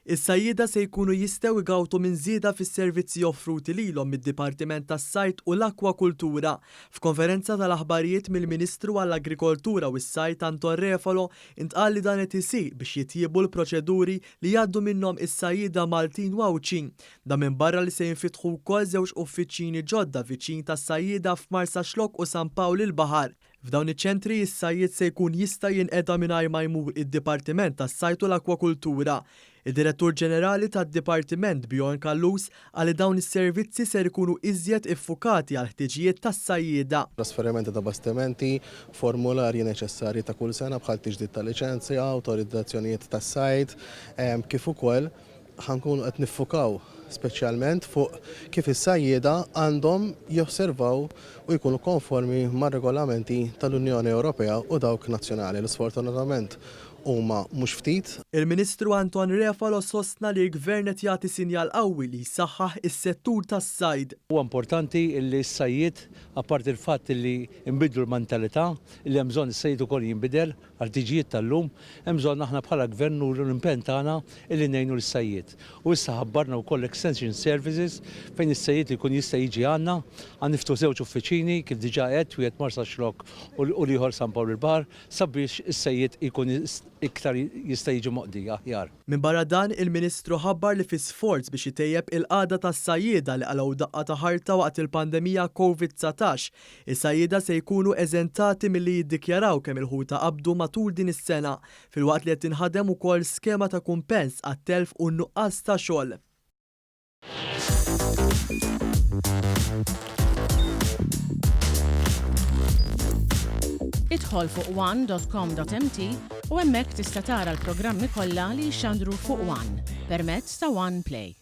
Is-sajjieda se jkunu jistgħu jgawtu minn żieda fis-servizzi offruti lilhom mid-Dipartiment tas-Sajd u l-Akwakultura. F'konferenza tal-aħbarijiet mill-Ministru għall-Agrikoltura u s-Sajd Anton Refalo intqal li dan qed isir biex jitjiebu l-proċeduri li jgħaddu minnhom is-sajjieda Maltin u Awċin. Dan minbarra li se jinfitħu wkoll żewġ uffiċċji ġodda viċin tas-sajjieda f'Marsa Xlokk u San Pawl il-Baħar. F'dawn iċ-ċentri is-sajjied se jkun jista' jinqeda mingħajr ma jmur id-Dipartiment tas-Sajd u l-Akwakultura. Id-Direttur Ġenerali tad-Dipartiment Bjorn Kallus qal li dawn is-servizzi ser ikunu iżjed iffukati għal ħtiġijiet tas-sajjieda. Trasferimenti ta' bastimenti, formularji neċessarji ta' kull sena bħal tiġdid ta' liċenzja, awtorizzazzjonijiet tas-sajd, kif ukoll ħankunu qed niffukaw speċjalment fuq kif is-sajjieda għandhom josservaw u jkunu konformi mar-regolamenti tal-Unjoni Ewropea u dawk nazzjonali. Sfortunatament huma mhux ftit. Il-Ministru Anton Refalo sostna li l-Gvern qed jagħti sinjal qawwi li jsaħħaħ is-settur tas-sajd. Huwa importanti li s-sajjied apart il-fatt li nbidlu l-mentalità li hemm bżonn is-sajd ukoll jinbidel għal tiġijiet tal-lum, hemm bżonn aħna bħala Gvern nuru l-impenn tagħna li ngħinu lis-sajjied. U issa ħabbarna wkoll extension services fejn is-sajjied li jkun jista' jiġi għandna niftu żewġ uffiċini kif diġà qed wieħed Marsa Xlokk u ieħor San Pawl il-Baħar sabiex is-sajjied ikun iktar jista' jiġu moqdi aħjar. Min barra dan il-Ministru ħabbar li fi sforz biex itejjeb il-qagħda tas-sajjieda li qalgħu daqqa ta' ħarta waqt il-pandemija COVID-19. Is-sajjieda se jkunu eżentati milli jiddikjaraw kemm il-ħuta qabdu matul din is-sena filwaqt li qed tinħadem ukoll skema ta' kumpens għat-telf u n-nuqqas ta' xogħol. Idħol fuq one.com.mt u hemmhekk tista' tara l-programmi kollha li jxandru fuq One permezz ta' One Play.